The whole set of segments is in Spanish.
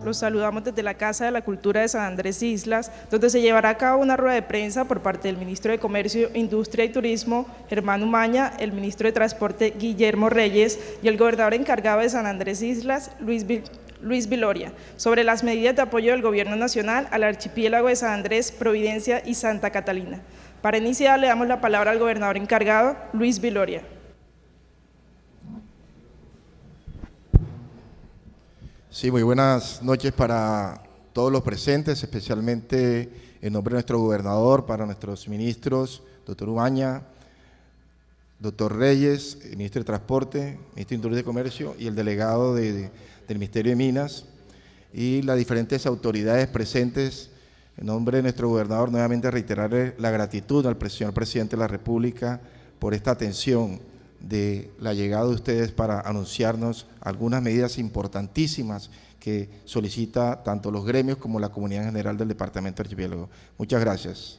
los saludamos desde la Casa de la Cultura de San Andrés Islas, donde se llevará a cabo una rueda de prensa por parte del Ministro de Comercio, Industria y Turismo, Germán Umaña, el Ministro de Transporte, Guillermo Reyes, y el Gobernador encargado de San Andrés Islas, Luis Viloria, sobre las medidas de apoyo del Gobierno Nacional al archipiélago de San Andrés, Providencia y Santa Catalina. Para iniciar, le damos la palabra al Gobernador encargado, Luis Viloria. Sí, muy buenas noches para todos los presentes, especialmente en nombre de nuestro gobernador, para nuestros ministros, doctor Umaña, doctor Reyes, ministro de Transporte, ministro de Industria y Comercio y el delegado del Ministerio de Minas y las diferentes autoridades presentes. En nombre de nuestro gobernador, nuevamente reiterarle la gratitud al señor presidente de la República por esta atención de la llegada de ustedes para anunciarnos algunas medidas importantísimas que solicita tanto los gremios como la comunidad en general del departamento de Archipiélago. Muchas gracias.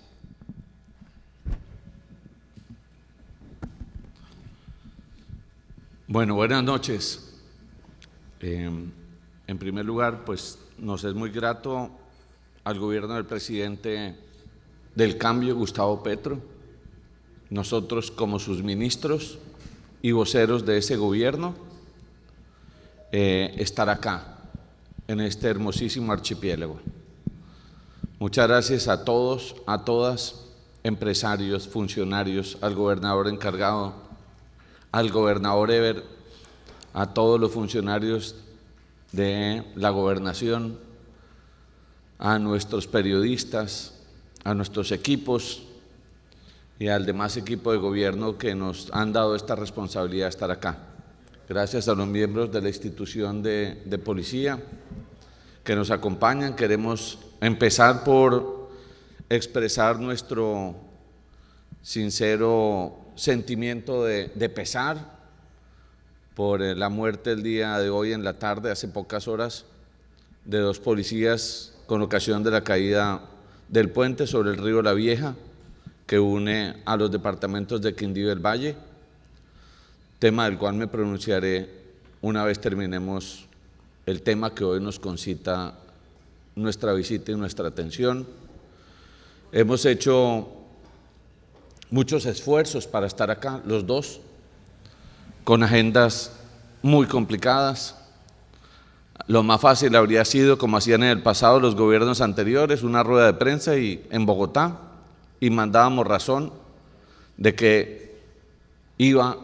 Bueno, buenas noches. En primer lugar, pues nos es muy grato al gobierno del presidente del cambio, Gustavo Petro, nosotros como sus ministros y voceros de ese gobierno, estar acá, en este hermosísimo archipiélago. Muchas gracias a todos, a todas, empresarios, funcionarios, al gobernador encargado, al gobernador Eber, a todos los funcionarios de la gobernación, a nuestros periodistas, a nuestros equipos y al demás equipo de gobierno que nos han dado esta responsabilidad de estar acá. Gracias a los miembros de la institución de policía que nos acompañan. Queremos empezar por expresar nuestro sincero sentimiento de pesar por la muerte el día de hoy en la tarde, hace pocas horas, de dos policías con ocasión de la caída del puente sobre el río La Vieja, que une a los departamentos de Quindío y del Valle, tema del cual me pronunciaré una vez terminemos el tema que hoy nos concita nuestra visita y nuestra atención. Hemos hecho muchos esfuerzos para estar acá, los dos, con agendas muy complicadas. Lo más fácil habría sido, como hacían en el pasado los gobiernos anteriores, una rueda de prensa en Bogotá, y mandábamos razón de que iba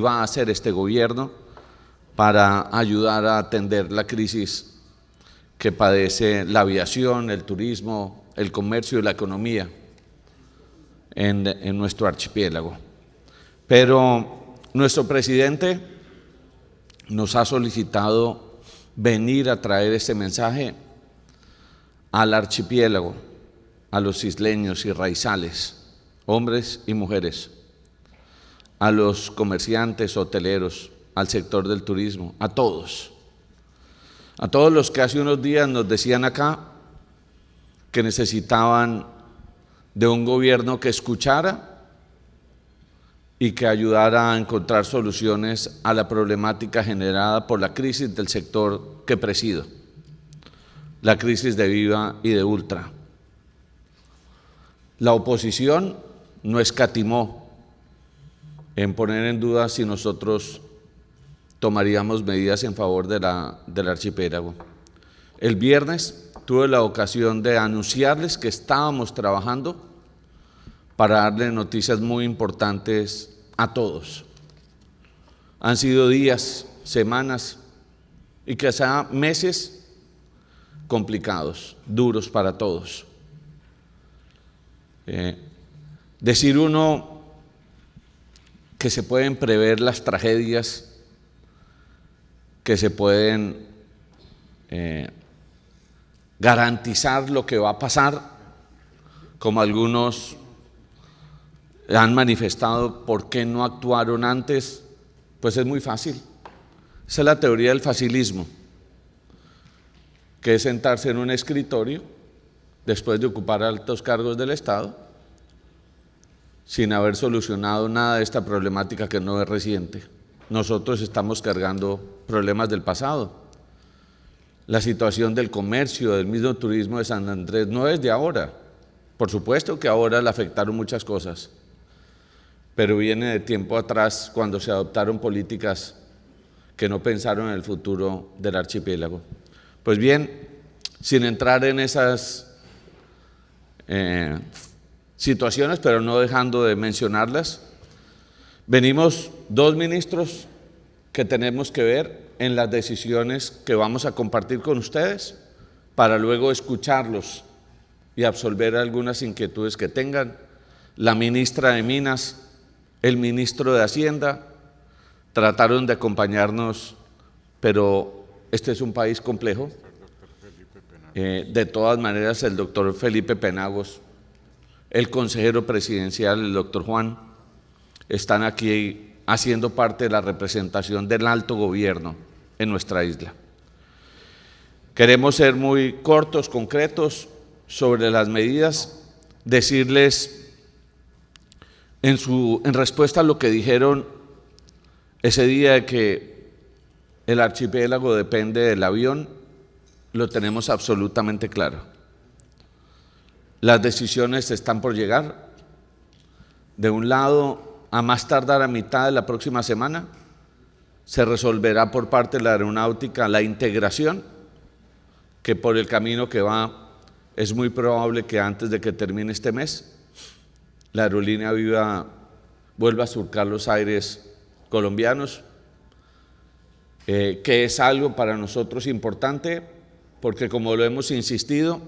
a hacer este gobierno para ayudar a atender la crisis que padece la aviación, el turismo, el comercio y la economía en nuestro archipiélago. Pero nuestro presidente nos ha solicitado venir a traer este mensaje al archipiélago, a los isleños y raizales, hombres y mujeres, a los comerciantes, hoteleros, al sector del turismo, a todos los que hace unos días nos decían acá que necesitaban de un gobierno que escuchara y que ayudara a encontrar soluciones a la problemática generada por la crisis del sector que presido, la crisis de Viva y de Ultra. La oposición no escatimó en poner en duda si nosotros tomaríamos medidas en favor del archipiélago. El viernes tuve la ocasión de anunciarles que estábamos trabajando para darle noticias muy importantes a todos. Han sido días, semanas y quizá meses complicados, duros para todos. Decir uno que se pueden prever las tragedias, que se pueden garantizar lo que va a pasar, como algunos han manifestado por qué no actuaron antes, pues es muy fácil. Esa es la teoría del facilismo, que es sentarse en un escritorio después de ocupar altos cargos del Estado sin haber solucionado nada de esta problemática que no es reciente. Nosotros estamos cargando problemas del pasado La situación del comercio, del mismo turismo de San Andrés no es de ahora. Por supuesto que ahora le afectaron muchas cosas, pero viene de tiempo atrás cuando se adoptaron políticas que no pensaron en el futuro del archipiélago. Pues bien, sin entrar en esas situaciones, pero no dejando de mencionarlas, venimos dos ministros que tenemos que ver en las decisiones que vamos a compartir con ustedes para luego escucharlos y absolver algunas inquietudes que tengan. La ministra de Minas, el ministro de Hacienda, trataron de acompañarnos, pero este es un país complejo. De todas maneras, el doctor Felipe Penagos, el consejero presidencial, el doctor Juan, están aquí haciendo parte de la representación del alto gobierno en nuestra isla. Queremos ser muy cortos, concretos sobre las medidas, decirles en respuesta a lo que dijeron ese día de que el archipiélago depende del avión, lo tenemos absolutamente claro. Las decisiones están por llegar. De un lado, a más tardar a mitad de la próxima semana, se resolverá por parte de la aeronáutica la integración, que por el camino que va es muy probable que antes de que termine este mes, la aerolínea Viva vuelva a surcar los aires colombianos, que es algo para nosotros importante, porque como lo hemos insistido,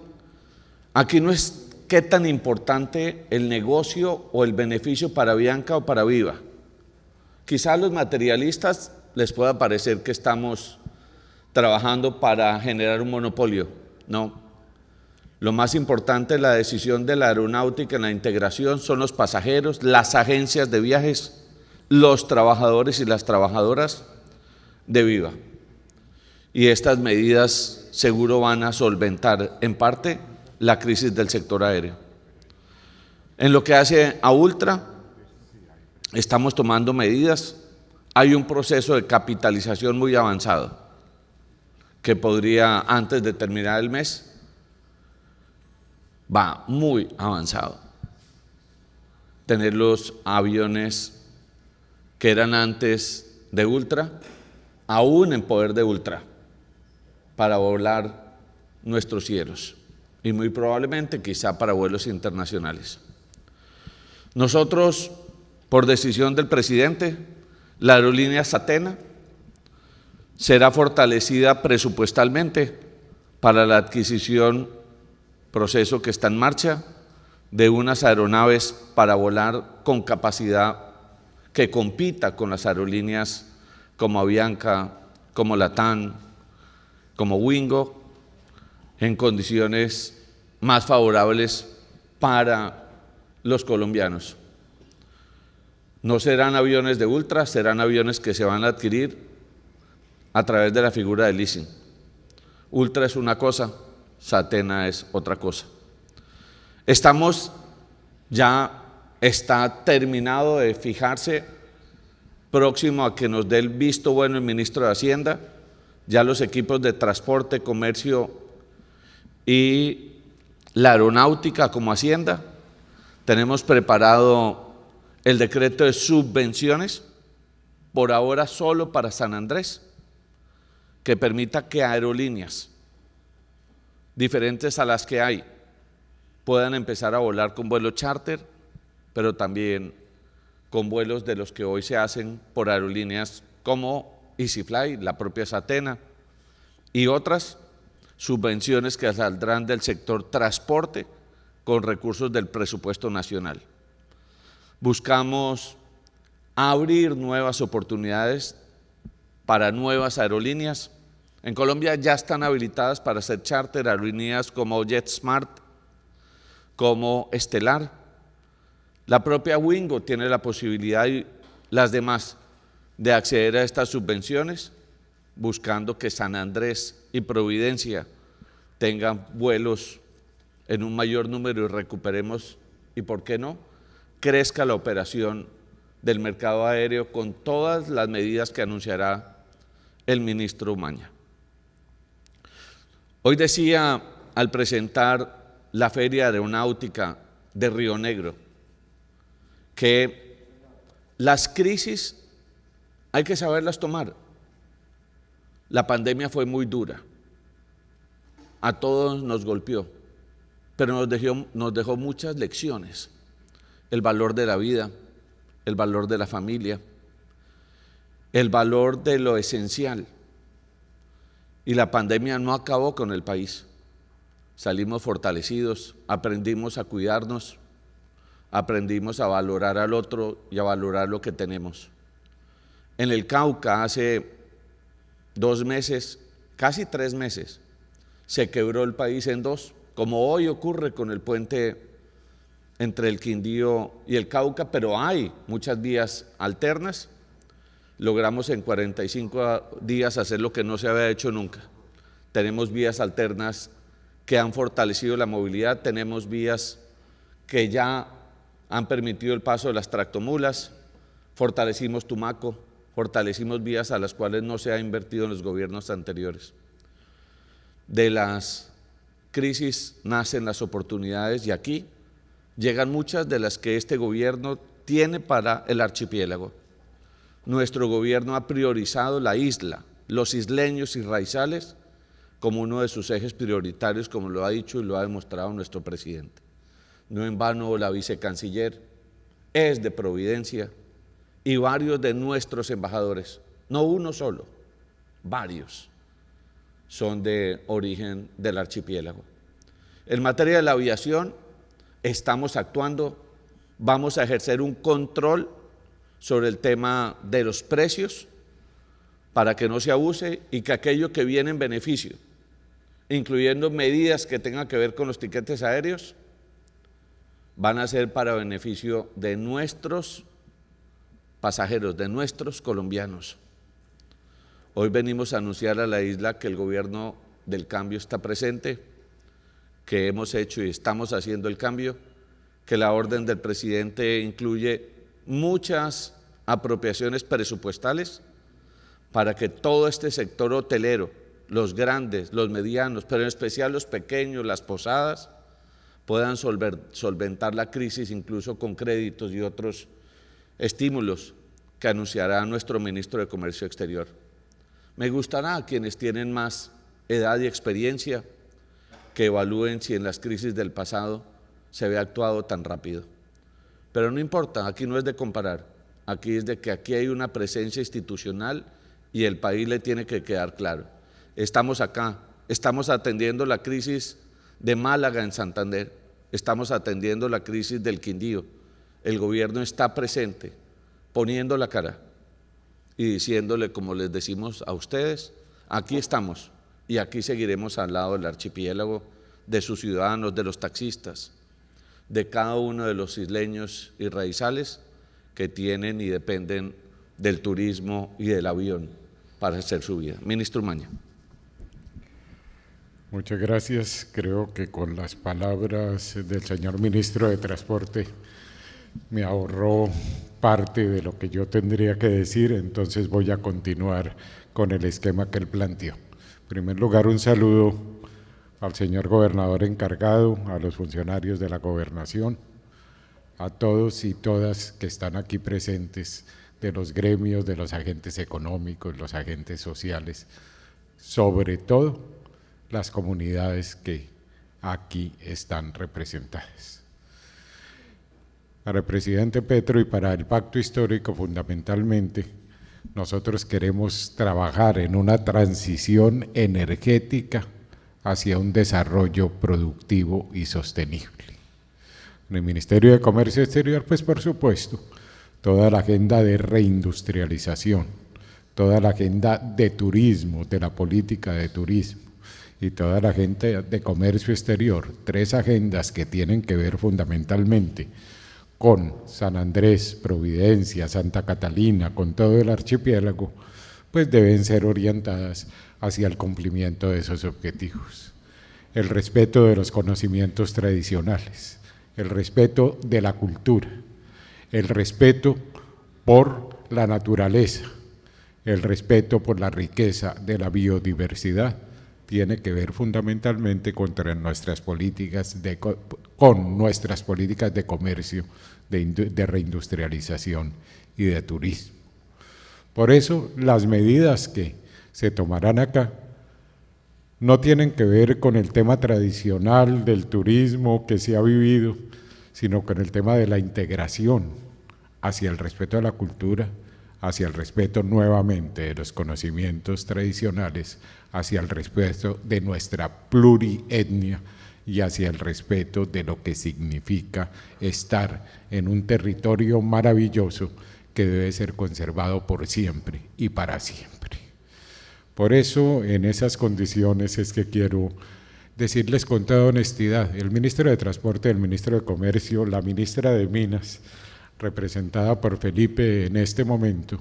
aquí no es qué tan importante el negocio o el beneficio para Avianca o para Viva. Quizás a los materialistas les pueda parecer que estamos trabajando para generar un monopolio. No. Lo más importante de la decisión de la aeronáutica en la integración son los pasajeros, las agencias de viajes, los trabajadores y las trabajadoras de Viva. Y estas medidas seguro van a solventar en parte la crisis del sector aéreo. En lo que hace a Ultra, estamos tomando medidas. Hay un proceso de capitalización muy avanzado que podría, antes de terminar el mes, va muy avanzado. Tener los aviones que eran antes de Ultra, aún en poder de Ultra, para volar nuestros cielos y muy probablemente quizá para vuelos internacionales. Nosotros, por decisión del presidente, la aerolínea Satena será fortalecida presupuestalmente para la adquisición, proceso que está en marcha, de unas aeronaves para volar con capacidad que compita con las aerolíneas como Avianca, como Latam, como Wingo, en condiciones más favorables para los colombianos. No serán aviones de Ultra, serán aviones que se van a adquirir a través de la figura de leasing. Ultra es una cosa, Satena es otra cosa. Está terminado de fijarse, próximo a que nos dé el visto bueno el ministro de Hacienda, ya los equipos de transporte, comercio y la aeronáutica como Hacienda. Tenemos preparado el decreto de subvenciones, por ahora solo para San Andrés, que permita que aerolíneas diferentes a las que hay puedan empezar a volar con vuelos charter, pero también con vuelos de los que hoy se hacen por aerolíneas como EasyFly, la propia Satena y otras subvenciones que saldrán del sector transporte con recursos del presupuesto nacional. Buscamos abrir nuevas oportunidades para nuevas aerolíneas. En Colombia ya están habilitadas para hacer charter aerolíneas como JetSmart, como Estelar. La propia Wingo tiene la posibilidad y las demás de acceder a estas subvenciones, buscando que San Andrés y Providencia tengan vuelos en un mayor número y recuperemos, y por qué no, crezca la operación del mercado aéreo con todas las medidas que anunciará el ministro Umaña. Hoy decía al presentar la Feria Aeronáutica de Río Negro que las crisis hay que saberlas tomar. La pandemia fue muy dura, a todos nos golpeó, pero nos dejó muchas lecciones. El valor de la vida, el valor de la familia, el valor de lo esencial. Y la pandemia no acabó con el país. Salimos fortalecidos, aprendimos a cuidarnos, aprendimos a valorar al otro y a valorar lo que tenemos. En el Cauca hace 2 meses, casi 3 meses, se quebró el país en dos, como hoy ocurre con el puente entre el Quindío y el Cauca, pero hay muchas vías alternas. Logramos en 45 días hacer lo que no se había hecho nunca. Tenemos vías alternas que han fortalecido la movilidad, tenemos vías que ya han permitido el paso de las tractomulas, fortalecimos Tumaco, fortalecimos vías a las cuales no se ha invertido en los gobiernos anteriores. De las crisis nacen las oportunidades y aquí llegan muchas de las que este gobierno tiene para el archipiélago. Nuestro gobierno ha priorizado la isla, los isleños y raizales como uno de sus ejes prioritarios, como lo ha dicho y lo ha demostrado nuestro presidente. No en vano la vicecanciller es de Providencia y varios de nuestros embajadores, no uno solo, varios, son de origen del archipiélago. En materia de la aviación estamos actuando, vamos a ejercer un control sobre el tema de los precios para que no se abuse y que aquello que viene en beneficio, incluyendo medidas que tengan que ver con los tiquetes aéreos, van a ser para beneficio de nuestros pasajeros, de nuestros colombianos. Hoy venimos a anunciar a la isla que el gobierno del cambio está presente, que hemos hecho y estamos haciendo el cambio, que la orden del presidente incluye muchas apropiaciones presupuestales para que todo este sector hotelero, los grandes, los medianos, pero en especial los pequeños, las posadas, puedan solventar la crisis incluso con créditos y otros estímulos que anunciará nuestro ministro de Comercio Exterior. Me gustará a quienes tienen más edad y experiencia que evalúen si en las crisis del pasado se había actuado tan rápido. Pero no importa, aquí no es de comparar, aquí es de que aquí hay una presencia institucional y el país le tiene que quedar claro. Estamos acá, estamos atendiendo la crisis de Málaga en Santander, estamos atendiendo la crisis del Quindío. El gobierno está presente, poniendo la cara y diciéndole, como les decimos a ustedes, aquí estamos y aquí seguiremos al lado del archipiélago, de sus ciudadanos, de los taxistas, de cada uno de los isleños y raizales que tienen y dependen del turismo y del avión para hacer su vida. Ministro Umaña. Muchas gracias. Creo que con las palabras del señor ministro de Transporte me ahorró parte de lo que yo tendría que decir, entonces voy a continuar con el esquema que él planteó. En primer lugar, un saludo al señor gobernador encargado, a los funcionarios de la gobernación, a todos y todas que están aquí presentes, de los gremios, de los agentes económicos, los agentes sociales, sobre todo las comunidades que aquí están representadas. Para el presidente Petro y para el Pacto Histórico, fundamentalmente, nosotros queremos trabajar en una transición energética hacia un desarrollo productivo y sostenible. En el Ministerio de Comercio Exterior, pues por supuesto, toda la agenda de reindustrialización, toda la agenda de turismo, de la política de turismo y toda la agenda de comercio exterior, 3 agendas que tienen que ver fundamentalmente con San Andrés, Providencia, Santa Catalina, con todo el archipiélago, pues deben ser orientadas hacia el cumplimiento de esos objetivos. El respeto de los conocimientos tradicionales, el respeto de la cultura, el respeto por la naturaleza, el respeto por la riqueza de la biodiversidad, tiene que ver fundamentalmente con nuestras políticas de comercio, de reindustrialización y de turismo. Por eso las medidas que se tomarán acá no tienen que ver con el tema tradicional del turismo que se ha vivido, sino con el tema de la integración hacia el respeto a la cultura, hacia el respeto nuevamente de los conocimientos tradicionales, hacia el respeto de nuestra plurietnia y hacia el respeto de lo que significa estar en un territorio maravilloso que debe ser conservado por siempre y para siempre. Por eso, en esas condiciones es que quiero decirles con toda honestidad, el ministro de Transporte, el ministro de Comercio, la ministra de Minas, representada por Felipe en este momento,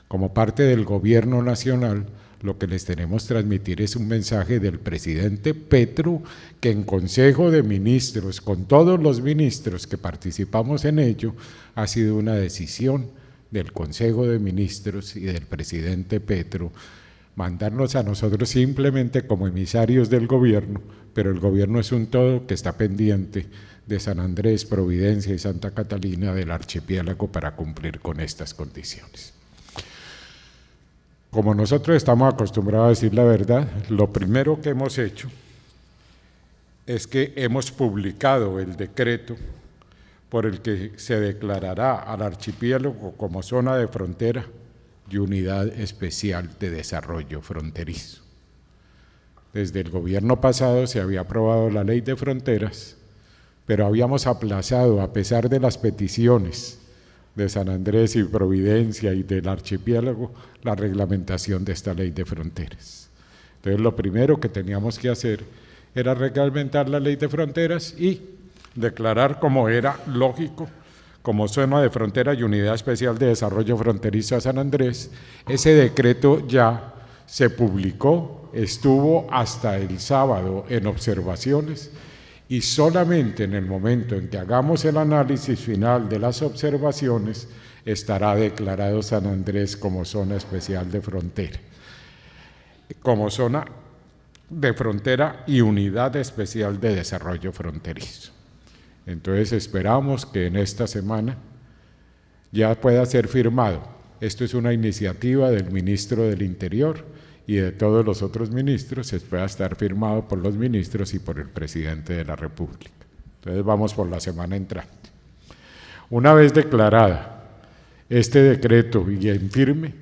como parte del gobierno nacional, lo que les tenemos que transmitir es un mensaje del presidente Petro, que en Consejo de Ministros, con todos los ministros que participamos en ello, ha sido una decisión del Consejo de Ministros y del presidente Petro, mandarnos a nosotros simplemente como emisarios del gobierno, pero el gobierno es un todo que está pendiente de San Andrés, Providencia y Santa Catalina del archipiélago para cumplir con estas condiciones. Como nosotros estamos acostumbrados a decir la verdad, lo primero que hemos hecho es que hemos publicado el decreto por el que se declarará al archipiélago como zona de frontera y unidad especial de desarrollo fronterizo. Desde el gobierno pasado se había aprobado la ley de fronteras, pero habíamos aplazado, a pesar de las peticiones de San Andrés y Providencia y del archipiélago, la reglamentación de esta ley de fronteras. Entonces, lo primero que teníamos que hacer era reglamentar la ley de fronteras y declarar, como era lógico, como zona de frontera y unidad especial de desarrollo fronterizo a San Andrés. Ese decreto ya se publicó, estuvo hasta el sábado en observaciones, y solamente en el momento en que hagamos el análisis final de las observaciones estará declarado San Andrés como zona especial de frontera, como zona de frontera y unidad especial de desarrollo fronterizo. Entonces esperamos que en esta semana ya pueda ser firmado. Esto es una iniciativa del ministro del Interior y de todos los otros ministros, pueda estar firmado por los ministros y por el presidente de la República. Entonces vamos por la semana entrante. Una vez declarada este decreto y en firme,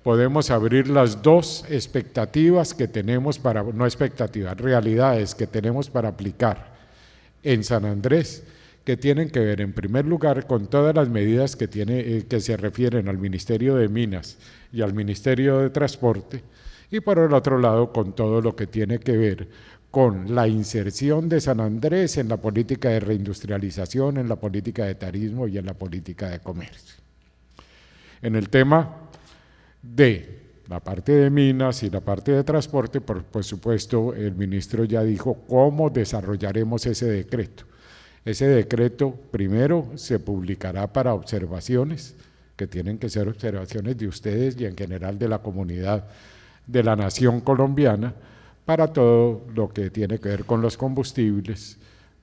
podemos abrir las dos expectativas que tenemos para, no expectativas, realidades que tenemos para aplicar en San Andrés, que tienen que ver en primer lugar con todas las medidas que se refieren al Ministerio de Minas y al Ministerio de Transporte, y por el otro lado con todo lo que tiene que ver con la inserción de San Andrés en la política de reindustrialización, en la política de turismo y en la política de comercio. En el tema de la parte de minas y la parte de transporte, por supuesto, el ministro ya dijo cómo desarrollaremos ese decreto. Ese decreto primero se publicará para observaciones, que tienen que ser observaciones de ustedes y en general de la comunidad de la nación colombiana, para todo lo que tiene que ver con los combustibles,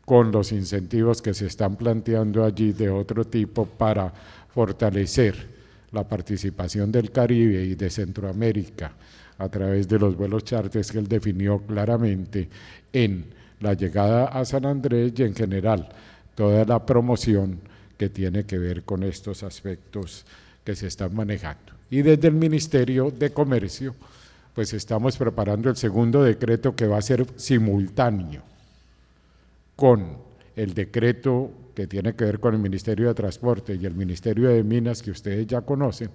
con los incentivos que se están planteando allí de otro tipo para fortalecer la participación del Caribe y de Centroamérica a través de los vuelos charters que él definió claramente en la llegada a San Andrés y en general toda la promoción que tiene que ver con estos aspectos que se están manejando. Y desde el Ministerio de Comercio, pues estamos preparando el segundo decreto que va a ser simultáneo con el decreto que tiene que ver con el Ministerio de Transporte y el Ministerio de Minas, que ustedes ya conocen.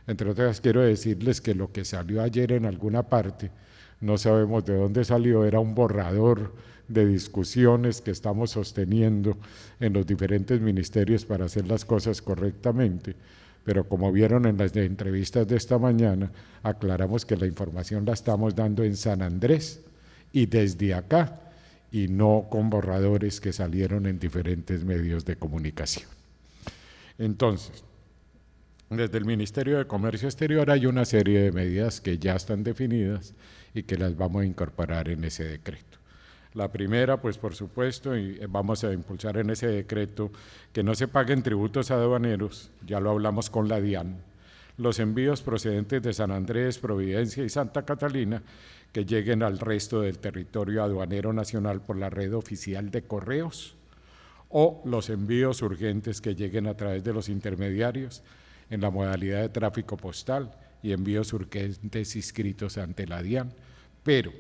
Entre otras, quiero decirles que lo que salió ayer en alguna parte, no sabemos de dónde salió, era un borrador de discusiones que estamos sosteniendo en los diferentes ministerios para hacer las cosas correctamente, pero como vieron en las entrevistas de esta mañana, aclaramos que la información la estamos dando en San Andrés y desde acá, y no con borradores que salieron en diferentes medios de comunicación. Entonces, Desde el Ministerio de Comercio Exterior hay una serie de medidas que ya están definidas y que las vamos a incorporar en ese decreto. La primera, pues por supuesto, y vamos a impulsar en ese decreto que no se paguen tributos aduaneros, ya lo hablamos con la DIAN, los envíos procedentes de San Andrés, Providencia y Santa Catalina que lleguen al resto del territorio aduanero nacional por la red oficial de correos, o los envíos urgentes que lleguen a través de los intermediarios en la modalidad de tráfico postal y envíos urgentes inscritos ante la DIAN, pero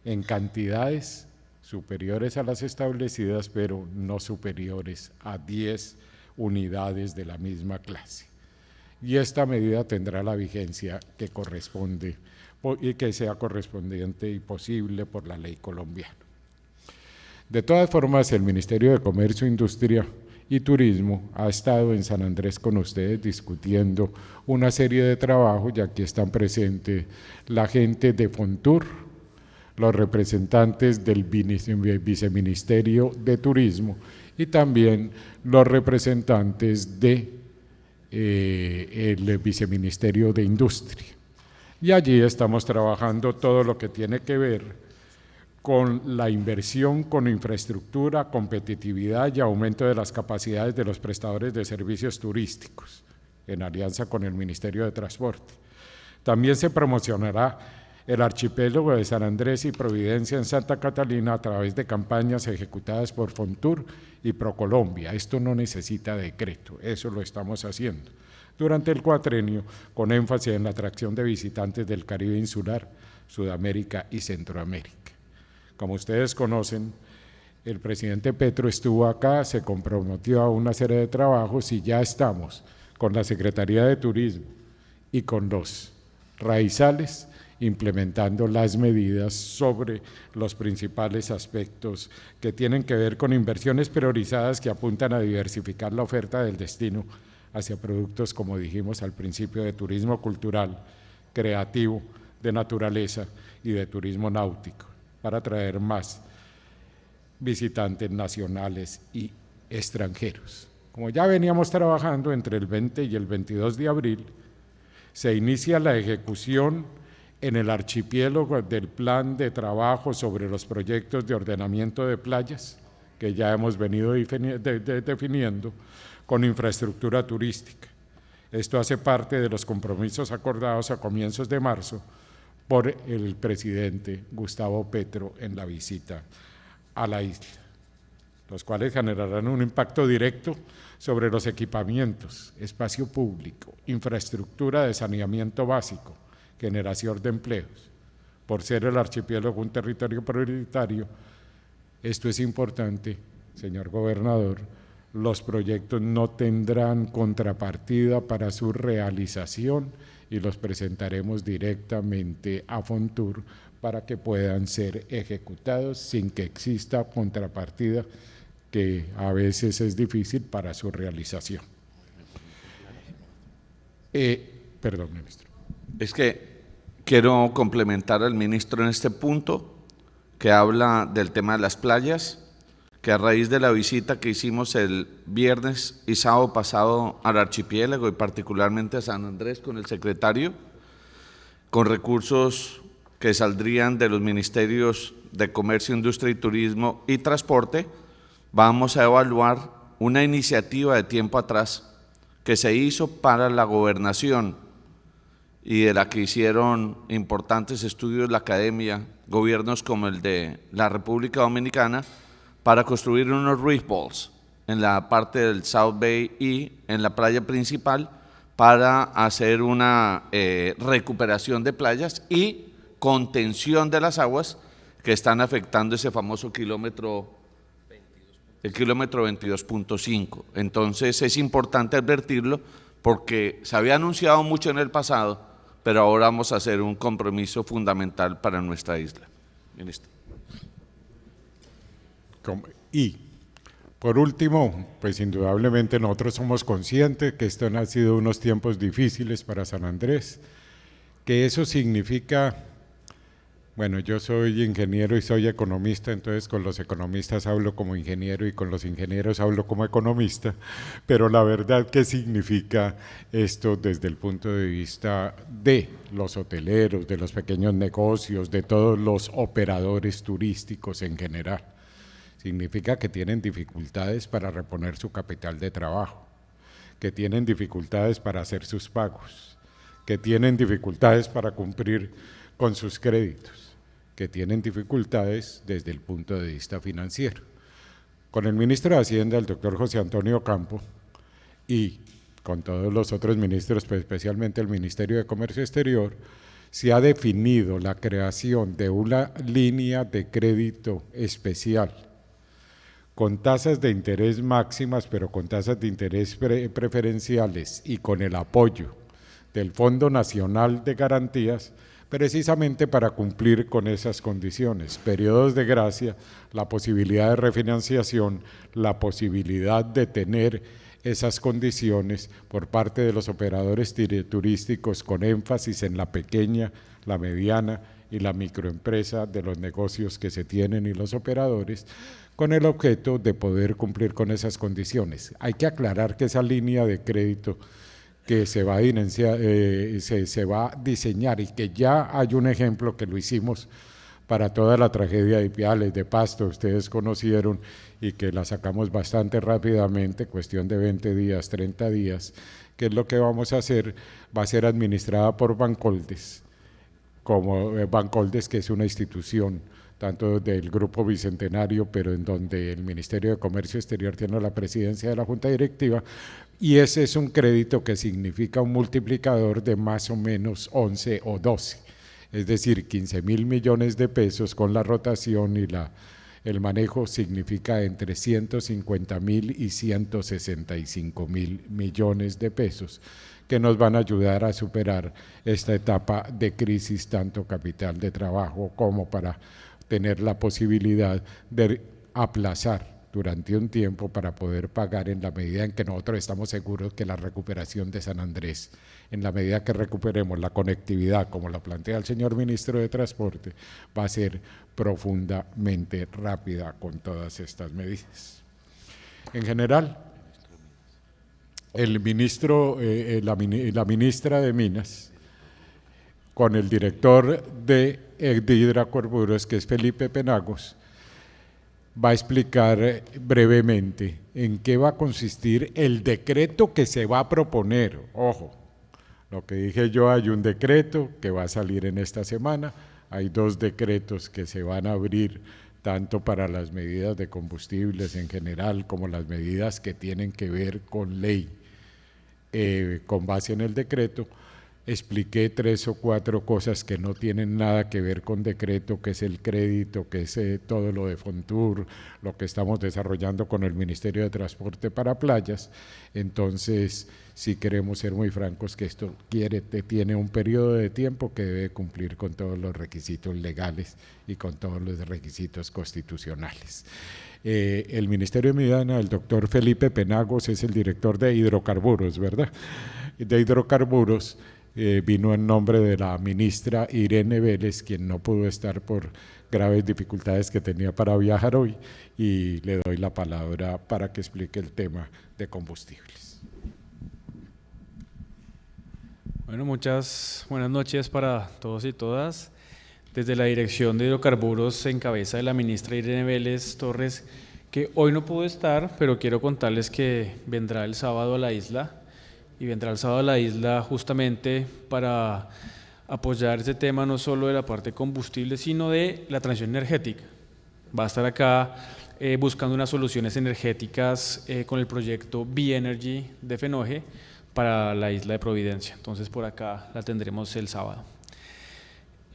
en cantidades superiores a las establecidas, pero no superiores a 10 unidades de la misma clase. Y esta medida tendrá la vigencia que corresponde y que sea correspondiente y posible por la ley colombiana. De todas formas, el Ministerio de Comercio, Industria y Turismo ha estado en San Andrés con ustedes discutiendo una serie de trabajos, y aquí están presentes la gente de Fontur, los representantes del Viceministerio de Turismo y también los representantes del Viceministerio de Industria. Y allí estamos trabajando todo lo que tiene que ver con la inversión, con infraestructura, competitividad y aumento de las capacidades de los prestadores de servicios turísticos, en alianza con el Ministerio de Transporte. También se promocionará el archipiélago de San Andrés y Providencia en Santa Catalina a través de campañas ejecutadas por Fontur y Procolombia. Esto no necesita decreto, eso lo estamos haciendo durante el cuatrenio, con énfasis en la atracción de visitantes del Caribe insular, Sudamérica y Centroamérica. Como ustedes conocen, el presidente Petro estuvo acá, se comprometió a una serie de trabajos y ya estamos con la Secretaría de Turismo y con los raizales implementando las medidas sobre los principales aspectos que tienen que ver con inversiones priorizadas que apuntan a diversificar la oferta del destino hacia productos, como dijimos al principio, de turismo cultural, creativo, de naturaleza y de turismo náutico, para atraer más visitantes nacionales y extranjeros. Como ya veníamos trabajando, entre el 20 y el 22 de abril, se inicia la ejecución en el archipiélago del plan de trabajo sobre los proyectos de ordenamiento de playas, que ya hemos venido definiendo, con infraestructura turística. Esto hace parte de los compromisos acordados a comienzos de marzo por el presidente Gustavo Petro en la visita a la isla, los cuales generarán un impacto directo sobre los equipamientos, espacio público, infraestructura de saneamiento básico, generación de empleos. Por ser el archipiélago un territorio prioritario, esto es importante, señor gobernador, los proyectos no tendrán contrapartida para su realización y los presentaremos directamente a Fontur para que puedan ser ejecutados sin que exista contrapartida, que a veces es difícil para su realización. Perdón, ministro. Es que quiero complementar al ministro en este punto, que habla del tema de las playas, que a raíz de la visita que hicimos el viernes y sábado pasado al archipiélago y particularmente a San Andrés con el secretario, con recursos que saldrían de los ministerios de Comercio, Industria y Turismo y Transporte, vamos a evaluar una iniciativa de tiempo atrás que se hizo para la gobernación y de la que hicieron importantes estudios la academia, gobiernos como el de la República Dominicana, para construir unos reef balls en la parte del South Bay y en la playa principal para hacer una recuperación de playas y contención de las aguas que están afectando ese famoso kilómetro, el kilómetro 22.5. Entonces es importante advertirlo porque se había anunciado mucho en el pasado, pero ahora vamos a hacer un compromiso fundamental para nuestra isla. Ministro. Y, por último, pues indudablemente nosotros somos conscientes que estos han sido unos tiempos difíciles para San Andrés, que eso significa Bueno, yo soy ingeniero y soy economista, entonces con los economistas hablo como ingeniero y con los ingenieros hablo como economista, pero la verdad, ¿qué significa esto desde el punto de vista de los hoteleros, de los pequeños negocios, de todos los operadores turísticos en general? Significa que tienen dificultades para reponer su capital de trabajo, que tienen dificultades para hacer sus pagos, que tienen dificultades para cumplir con sus créditos, que tienen dificultades desde el punto de vista financiero. Con el ministro de Hacienda, el doctor José Antonio Campo, y con todos los otros ministros, pues especialmente el Ministerio de Comercio Exterior, se ha definido la creación de una línea de crédito especial con tasas de interés máximas, pero con tasas de interés preferenciales y con el apoyo del Fondo Nacional de Garantías, precisamente para cumplir con esas condiciones, periodos de gracia, la posibilidad de refinanciación, la posibilidad de tener esas condiciones por parte de los operadores turísticos con énfasis en la pequeña, la mediana y la microempresa de los negocios que se tienen y los operadores, con el objeto de poder cumplir con esas condiciones. Hay que aclarar que esa línea de crédito que se va a diseñar y que ya hay un ejemplo que lo hicimos para toda la tragedia de Ipiales, de Pasto, ustedes conocieron, y que la sacamos bastante rápidamente, cuestión de 20 días, 30 días, que es lo que vamos a hacer, va a ser administrada por Bancoldes, como Bancoldes, que es una institución tanto del Grupo Bicentenario, pero en donde el Ministerio de Comercio Exterior tiene la presidencia de la Junta Directiva, y ese es un crédito que significa un multiplicador de más o menos 11 o 12, es decir, 15.000 millones de pesos con la rotación y el manejo significa entre 150.000 y 165.000 millones de pesos que nos van a ayudar a superar esta etapa de crisis, tanto capital de trabajo como para tener la posibilidad de aplazar durante un tiempo para poder pagar en la medida en que nosotros estamos seguros que la recuperación de San Andrés, en la medida que recuperemos la conectividad, como la plantea el señor ministro de Transporte, va a ser profundamente rápida con todas estas medidas. En general, el ministro, la ministra de Minas, con el director de hidrocarburos, que es Felipe Penagos, va a explicar brevemente en qué va a consistir el decreto que se va a proponer. Ojo, lo que dije yo, hay un decreto que va a salir en esta semana, hay 2 decretos que se van a abrir tanto para las medidas de combustibles en general como las medidas que tienen que ver con ley. Con base en el decreto, expliqué 3 o 4 cosas que no tienen nada que ver con decreto, que es el crédito, que es todo lo de Fontur, lo que estamos desarrollando con el Ministerio de Transporte para playas. Entonces, si queremos ser muy francos, que esto tiene un periodo de tiempo que debe cumplir con todos los requisitos legales y con todos los requisitos constitucionales. El Ministerio de Minas, el doctor Felipe Penagos es el director de hidrocarburos, ¿verdad? De hidrocarburos. Vino en nombre de la ministra Irene Vélez, quien no pudo estar por graves dificultades que tenía para viajar hoy, y le doy la palabra para que explique el tema de combustibles. Bueno, muchas buenas noches para todos y todas. Desde la Dirección de Hidrocarburos, en cabeza de la ministra Irene Vélez Torres, que hoy no pudo estar, pero quiero contarles que vendrá el sábado a la isla, y vendrá el sábado a la isla justamente para apoyar este tema no solo de la parte combustible, sino de la transición energética. Va a estar acá buscando unas soluciones energéticas con el proyecto B-Energy de Fenoje para la isla de Providencia. Entonces por acá la tendremos el sábado.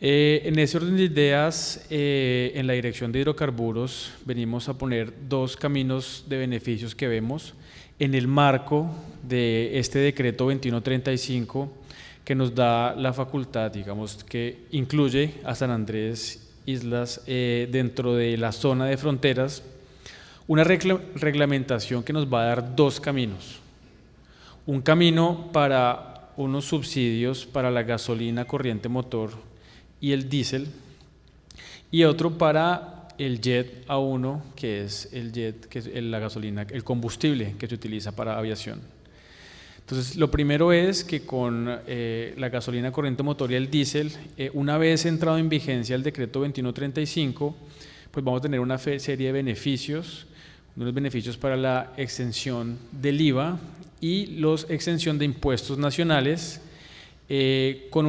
En ese orden de ideas, en la Dirección de Hidrocarburos venimos a poner 2 caminos de beneficios que vemos en el marco de este decreto 2135, que nos da la facultad, digamos, que incluye a San Andrés Islas dentro de la zona de fronteras, una reglamentación que nos va a dar 2 caminos. Un camino para unos subsidios para la gasolina corriente motor y el diésel, y otro para el Jet A1, que es el jet, que es la gasolina, el combustible que se utiliza para aviación. Entonces, lo primero es que con la gasolina corriente motor y el diésel, una vez entrado en vigencia el decreto 2135, pues vamos a tener una serie de beneficios, unos beneficios para la exención del IVA y los exención de impuestos nacionales, con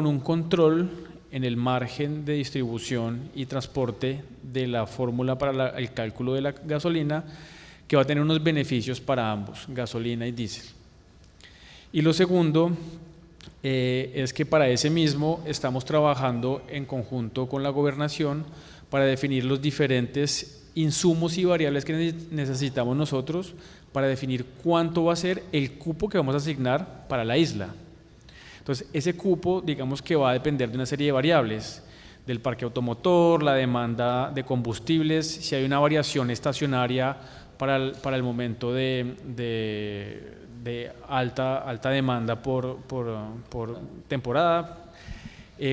un control en el margen de distribución y transporte de la fórmula para el cálculo de la gasolina, que va a tener unos beneficios para ambos, gasolina y diésel. Y lo segundo es que para ese mismo estamos trabajando en conjunto con la gobernación para definir los diferentes insumos y variables que necesitamos nosotros para definir cuánto va a ser el cupo que vamos a asignar para la isla. Entonces, ese cupo, digamos que va a depender de una serie de variables, del parque automotor, la demanda de combustibles, si hay una variación estacionaria para el momento de alta demanda por temporada,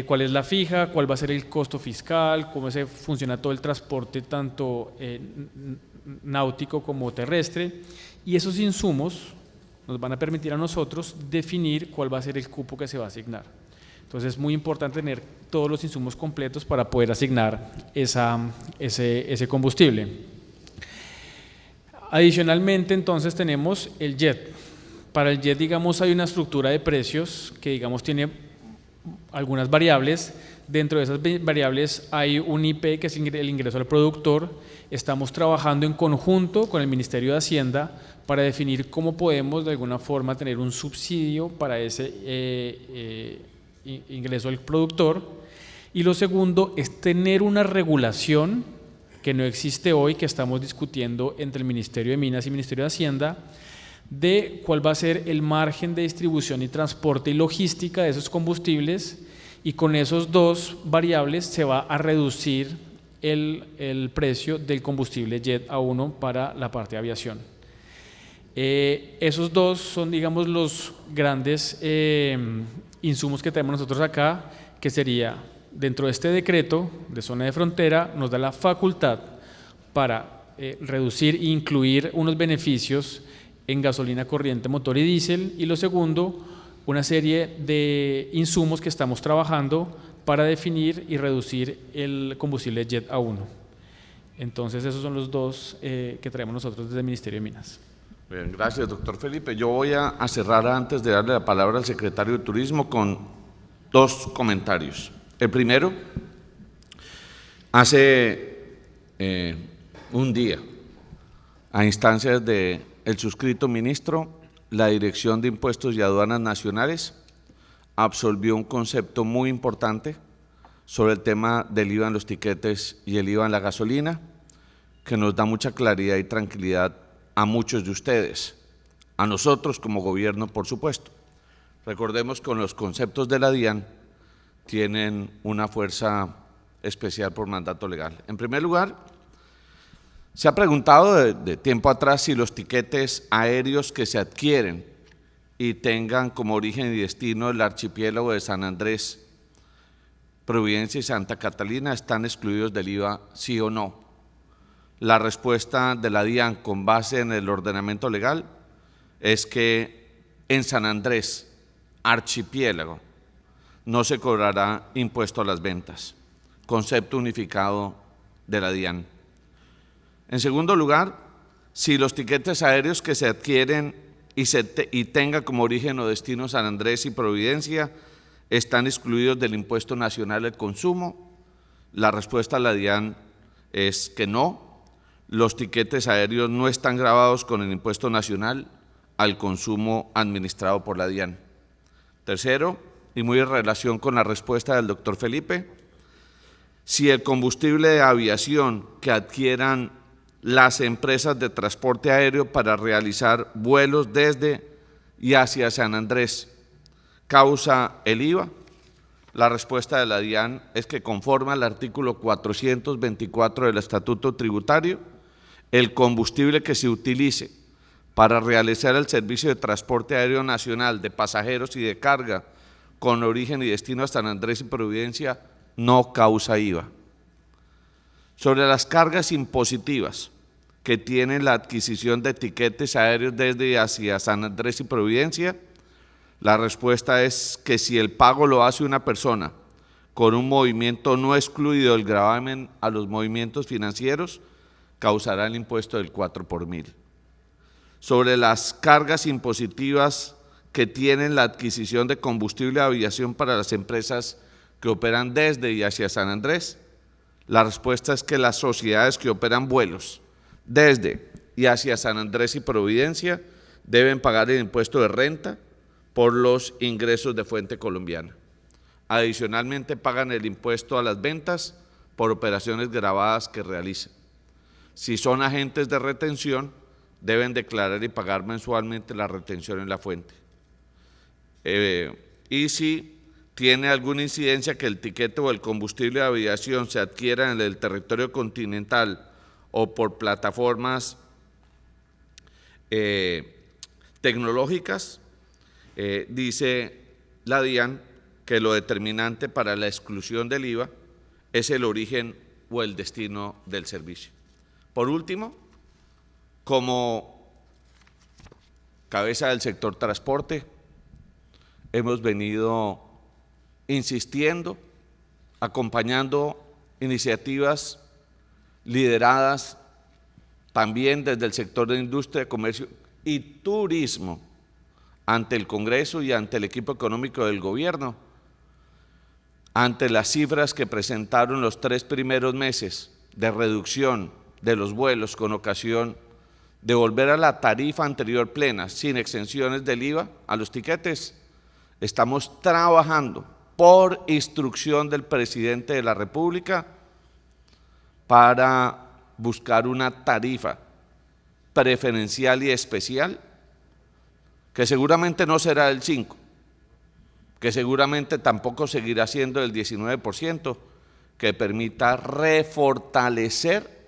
cuál es la fija, cuál va a ser el costo fiscal, cómo se funciona todo el transporte tanto náutico como terrestre, y esos insumos nos van a permitir a nosotros definir cuál va a ser el cupo que se va a asignar. Entonces es muy importante tener todos los insumos completos para poder asignar ese combustible. Adicionalmente, entonces tenemos el JET. Para el JET, digamos, hay una estructura de precios que, digamos, tiene algunas variables. Dentro de esas variables hay un IP, que es el ingreso al productor. Estamos trabajando en conjunto con el Ministerio de Hacienda para definir cómo podemos de alguna forma tener un subsidio para ese ingreso al productor. Y lo segundo es tener una regulación que no existe hoy, que estamos discutiendo entre el Ministerio de Minas y el Ministerio de Hacienda, de cuál va a ser el margen de distribución y transporte y logística de esos combustibles, y con esos dos variables se va a reducir el precio del combustible Jet A1 para la parte de aviación. Esos dos son, digamos, los grandes insumos que tenemos nosotros acá, que sería, dentro de este decreto de zona de frontera, nos da la facultad para reducir e incluir unos beneficios en gasolina corriente, motor y diésel, y lo segundo, una serie de insumos que estamos trabajando para definir y reducir el combustible Jet A1. Entonces esos son los dos que traemos nosotros desde el Ministerio de Minas. Bien, gracias, doctor Felipe. Yo voy a cerrar antes de darle la palabra al secretario de Turismo con dos comentarios. El primero, hace un día, a instancias del suscrito ministro, la Dirección de Impuestos y Aduanas Nacionales absolvió un concepto muy importante sobre el tema del IVA en los tiquetes y el IVA en la gasolina, que nos da mucha claridad y tranquilidad a muchos de ustedes, a nosotros como gobierno, por supuesto. Recordemos que los conceptos de la DIAN tienen una fuerza especial por mandato legal. En primer lugar, se ha preguntado de tiempo atrás si los tiquetes aéreos que se adquieren y tengan como origen y destino el archipiélago de San Andrés, Providencia y Santa Catalina están excluidos del IVA, sí o no. La respuesta de la DIAN, con base en el ordenamiento legal, es que en San Andrés, archipiélago, no se cobrará impuesto a las ventas, concepto unificado de la DIAN. En segundo lugar, si los tiquetes aéreos que se adquieren y tenga como origen o destino San Andrés y Providencia están excluidos del impuesto nacional al consumo, la respuesta a la DIAN es que no. Los tiquetes aéreos no están gravados con el impuesto nacional al consumo administrado por la DIAN. Tercero, y muy en relación con la respuesta del doctor Felipe, si el combustible de aviación que adquieran las empresas de transporte aéreo para realizar vuelos desde y hacia San Andrés causa el IVA, la respuesta de la DIAN es que, conforme al artículo 424 del Estatuto Tributario, el combustible que se utilice para realizar el servicio de transporte aéreo nacional de pasajeros y de carga con origen y destino a San Andrés y Providencia no causa IVA. Sobre las cargas impositivas que tiene la adquisición de tiquetes aéreos desde y hacia San Andrés y Providencia, la respuesta es que si el pago lo hace una persona con un movimiento no excluido del gravamen a los movimientos financieros, causará el impuesto del 4 por mil. Sobre las cargas impositivas que tienen la adquisición de combustible de aviación para las empresas que operan desde y hacia San Andrés, la respuesta es que las sociedades que operan vuelos desde y hacia San Andrés y Providencia deben pagar el impuesto de renta por los ingresos de fuente colombiana. Adicionalmente, pagan el impuesto a las ventas por operaciones gravadas que realicen. Si son agentes de retención, deben declarar y pagar mensualmente la retención en la fuente. Y si tiene alguna incidencia que el tiquete o el combustible de aviación se adquiera en el territorio continental o por plataformas tecnológicas, dice la DIAN que lo determinante para la exclusión del IVA es el origen o el destino del servicio. Por último, como cabeza del sector transporte, hemos venido insistiendo, acompañando iniciativas lideradas también desde el sector de industria, comercio y turismo ante el Congreso y ante el equipo económico del gobierno, ante las cifras que presentaron los 3 primeros meses de reducción de los vuelos con ocasión de volver a la tarifa anterior plena, sin exenciones del IVA a los tiquetes. Estamos trabajando por instrucción del presidente de la República para buscar una tarifa preferencial y especial que seguramente no será del 5%, que seguramente tampoco seguirá siendo del 19%, que permita refortalecer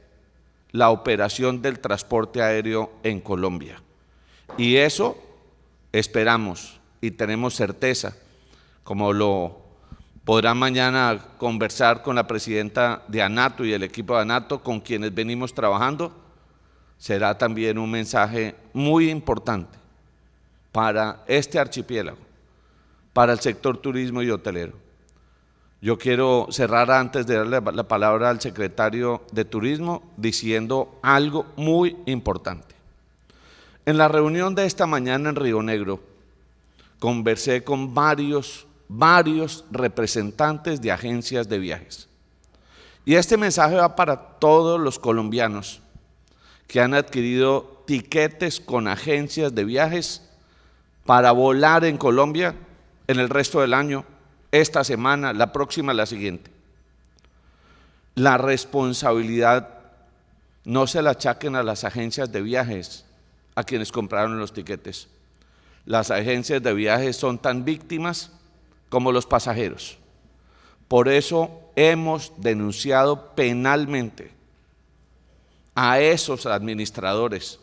la operación del transporte aéreo en Colombia. Y eso esperamos y tenemos certeza, como lo podrán mañana conversar con la presidenta de ANATO y el equipo de ANATO con quienes venimos trabajando, será también un mensaje muy importante para este archipiélago, para el sector turismo y hotelero. Yo quiero cerrar antes de darle la palabra al secretario de Turismo diciendo algo muy importante. En la reunión de esta mañana en Río Negro, conversé con varios representantes de agencias de viajes. Y este mensaje va para todos los colombianos que han adquirido tiquetes con agencias de viajes para volar en Colombia en el resto del año, esta semana, la próxima, la siguiente. La responsabilidad no se la achaquen a las agencias de viajes, a quienes compraron los tiquetes. Las agencias de viajes son tan víctimas como los pasajeros. Por eso hemos denunciado penalmente a esos administradores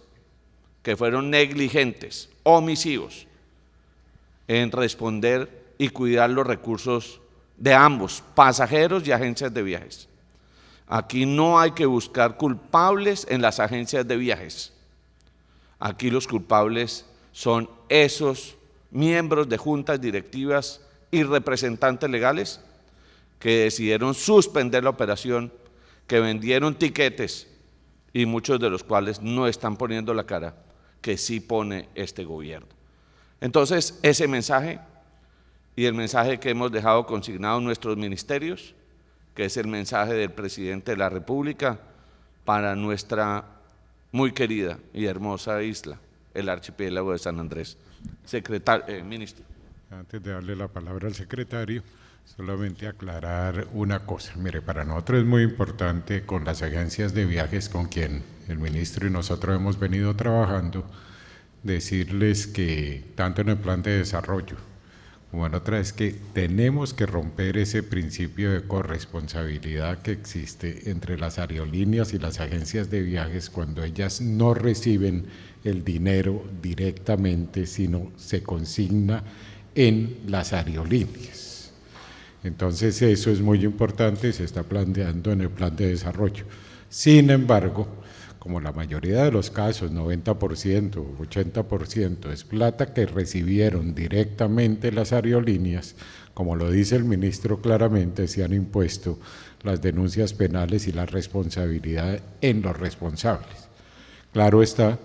que fueron negligentes, omisivos, en responder y cuidar los recursos de ambos, pasajeros y agencias de viajes. Aquí no hay que buscar culpables en las agencias de viajes. Aquí los culpables son esos miembros de juntas directivas y representantes legales que decidieron suspender la operación, que vendieron tiquetes y muchos de los cuales no están poniendo la cara que sí pone este gobierno. Entonces, ese mensaje y el mensaje que hemos dejado consignado en nuestros ministerios, que es el mensaje del presidente de la República para nuestra muy querida y hermosa isla, el archipiélago de San Andrés. Ministro. Antes de darle la palabra al secretario, solamente aclarar una cosa. Mire, para nosotros es muy importante con las agencias de viajes con quien el ministro y nosotros hemos venido trabajando, decirles que tanto en el plan de desarrollo como en otra es que tenemos que romper ese principio de corresponsabilidad que existe entre las aerolíneas y las agencias de viajes cuando ellas no reciben el dinero directamente, sino se consigna en las aerolíneas. Entonces eso es muy importante y se está planteando en el plan de desarrollo. Sin embargo, como la mayoría de los casos, 90%, 80%, es plata que recibieron directamente las aerolíneas, como lo dice el ministro claramente, se han impuesto las denuncias penales y la responsabilidad en los responsables. Claro está,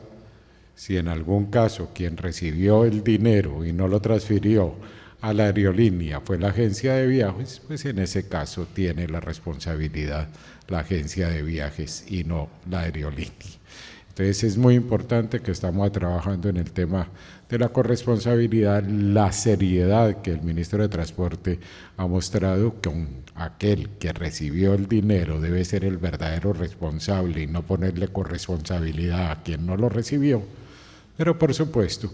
si en algún caso quien recibió el dinero y no lo transfirió a la aerolínea fue la agencia de viajes, pues en ese caso tiene la responsabilidad la agencia de viajes y no la aerolínea. Entonces es muy importante que estamos trabajando en el tema de la corresponsabilidad, la seriedad que el ministro de Transporte ha mostrado con aquel que recibió el dinero debe ser el verdadero responsable y no ponerle corresponsabilidad a quien no lo recibió. Pero por supuesto,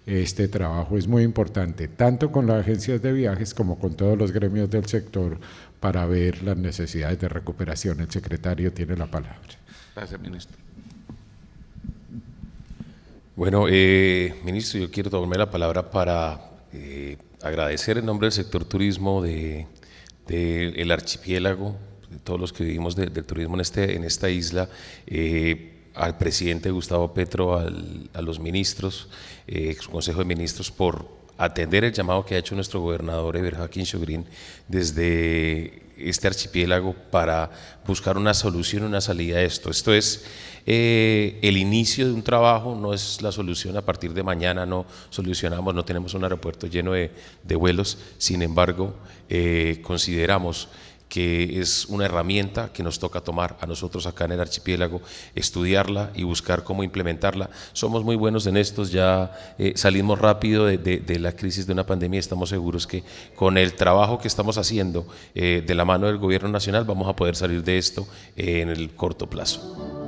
este trabajo es muy importante, tanto con las agencias de viajes como con todos los gremios del sector, para ver las necesidades de recuperación. El secretario tiene la palabra. Gracias, ministro. Bueno, ministro, yo quiero tomarme la palabra para agradecer en nombre del sector turismo del archipiélago, de todos los que vivimos del turismo en esta isla, al presidente Gustavo Petro, a los ministros, su Consejo de Ministros, por atender el llamado que ha hecho nuestro gobernador Eber Hacking Shogrin desde este archipiélago para buscar una solución, una salida a esto. Esto es el inicio de un trabajo, no es la solución. A partir de mañana no solucionamos, no tenemos un aeropuerto lleno de vuelos. Sin embargo, consideramos que es una herramienta que nos toca tomar a nosotros acá en el archipiélago, estudiarla y buscar cómo implementarla. Somos muy buenos en estos, ya salimos rápido de la crisis de una pandemia. Estamos seguros que con el trabajo que estamos haciendo de la mano del gobierno nacional vamos a poder salir de esto en el corto plazo.